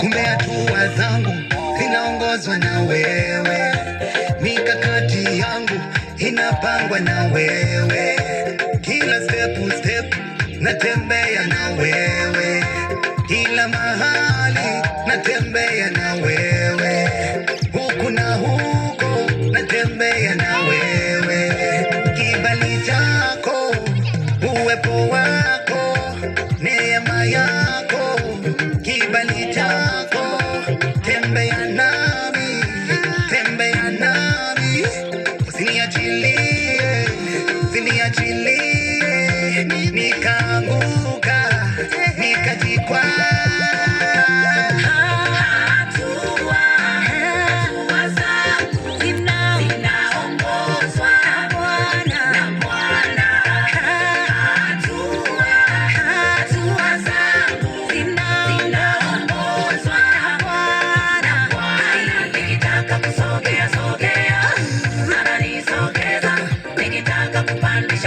kumbe hatua zangu zinaongozwa na wewe, mikakati yangu inapangwa na wewe, kila step natembea na wewe, kila mahali natembea na wewe, huku na huko natembea na wewe, kibali chako, uwepo wako, neema yako, kibali chako, tembea nami, usiniachilie, nikaanguka, nikajikwaa.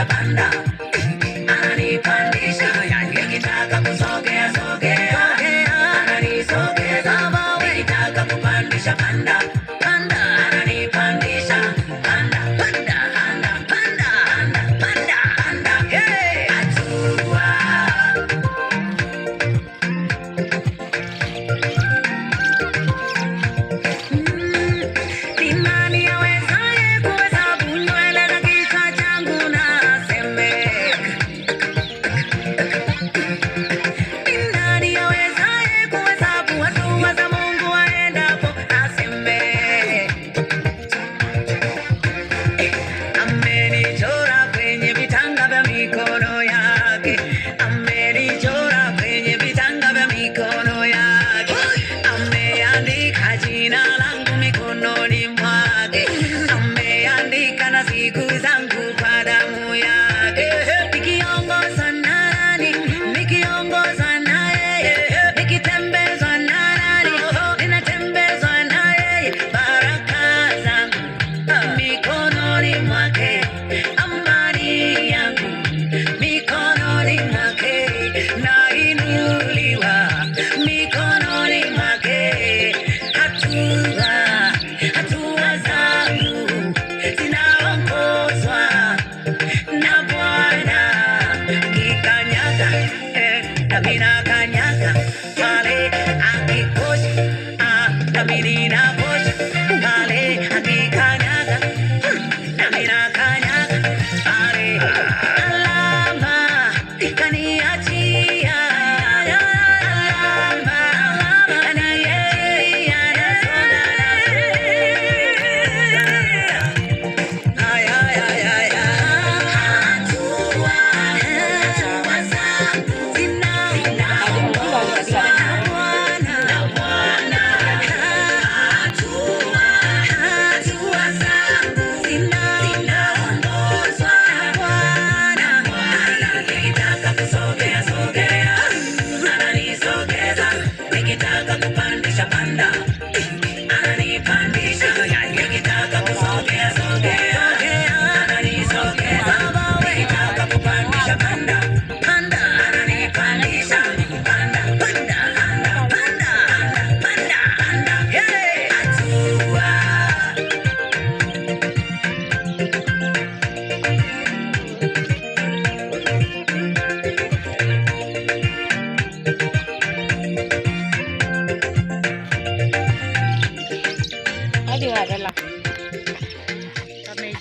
Panda ananipandisha, nikitaka kusogea ananisogeza, nikitaka kupandisha panda ananipandisha, panda hey, hatua. Ni nani awezaye kuhesabu nywele za kichwa changu na siku zangu kwa damu yake, nikiongozwa na nani, nikiongozwa na yeye, nikitembezwa na nani, ninatembezwa na yeye, baraka zangu mikononi mwake, amani yangu mikononi mwake, nainuliwa mikononi mwake, hatua zangu zinaongozwa na Bwana, kikanyaga nami nakanyaga pale akikosha, nami ninakosha pale akikanyaga, nami nakanyaga pale, alama kaniachia, nikitaka kupandisha panda ananipandisha, nikitaka kusogea ananisogeza, nikitaka kupandisha panda ananipandisha, panda hey, hatua.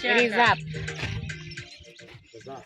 Reserve.